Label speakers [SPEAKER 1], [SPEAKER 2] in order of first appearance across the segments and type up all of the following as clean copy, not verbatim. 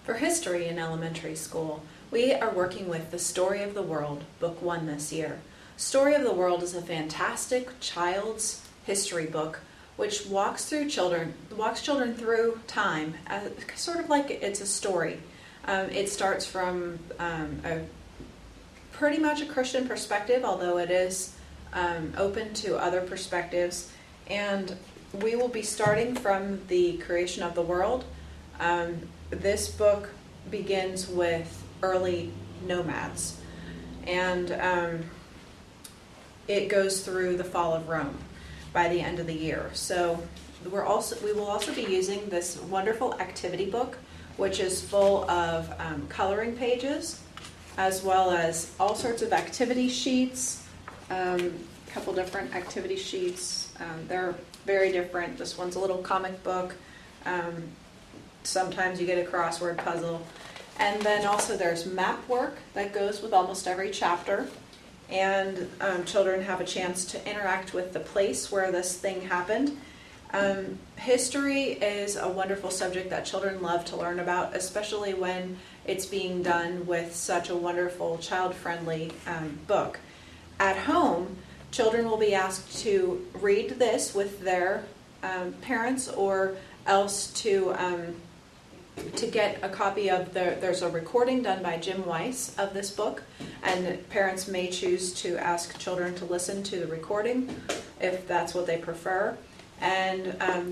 [SPEAKER 1] For history in elementary school, we are working with The Story of the World, Book 1 this year. Story of the World is a fantastic child's history book which walks children through time, sort of like it's a story. It starts from pretty much a Christian perspective, although it is open to other perspectives. And we will be starting from the creation of the world. This book begins with early nomads, and it goes through the fall of Rome by the end of the year. So we will also be using this wonderful activity book, which is full of coloring pages, as well as all sorts of activity sheets, a couple different activity sheets. They're very different. This one's a little comic book. Sometimes you get a crossword puzzle. And then also there's map work that goes with almost every chapter. And children have a chance to interact with the place where this thing happened. History is a wonderful subject that children love to learn about, especially when it's being done with such a wonderful child-friendly book. At home, children will be asked to read this with their parents, or else to get a copy of there's a recording done by Jim Weiss of this book, and parents may choose to ask children to listen to the recording if that's what they prefer. And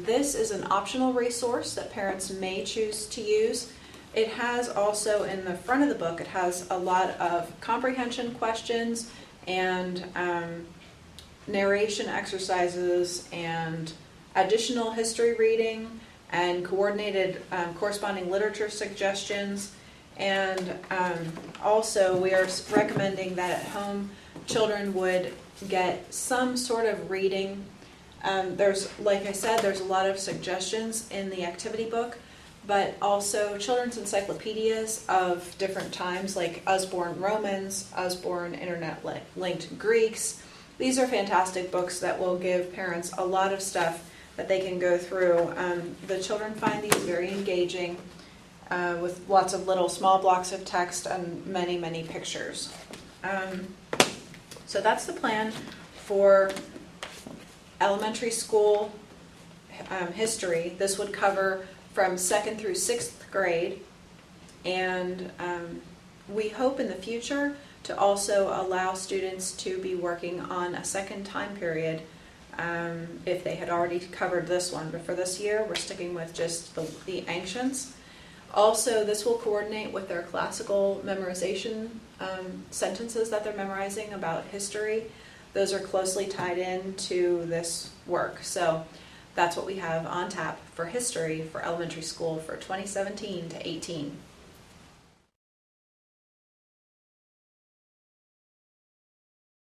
[SPEAKER 1] this is an optional resource that parents may choose to use. It has also, in the front of the book, it has a lot of comprehension questions and narration exercises and additional history reading and coordinated corresponding literature suggestions. And also we are recommending that at home children would get some sort of reading. Like I said, there's a lot of suggestions in the activity book, but also children's encyclopedias of different times, like Usborne Romans, Usborne Internet-linked Greeks. These are fantastic books that will give parents a lot of stuff that they can go through. The children find these very engaging, with lots of little small blocks of text and many, many pictures. So that's the plan for elementary school history. This would cover from 2nd through 6th grade, and we hope in the future to also allow students to be working on a second time period if they had already covered this one. But for this year, we're sticking with just the ancients. Also, this will coordinate with their classical memorization sentences that they're memorizing about history. Those are closely tied in to this work. So that's what we have on tap for history for elementary school for 2017 to 18.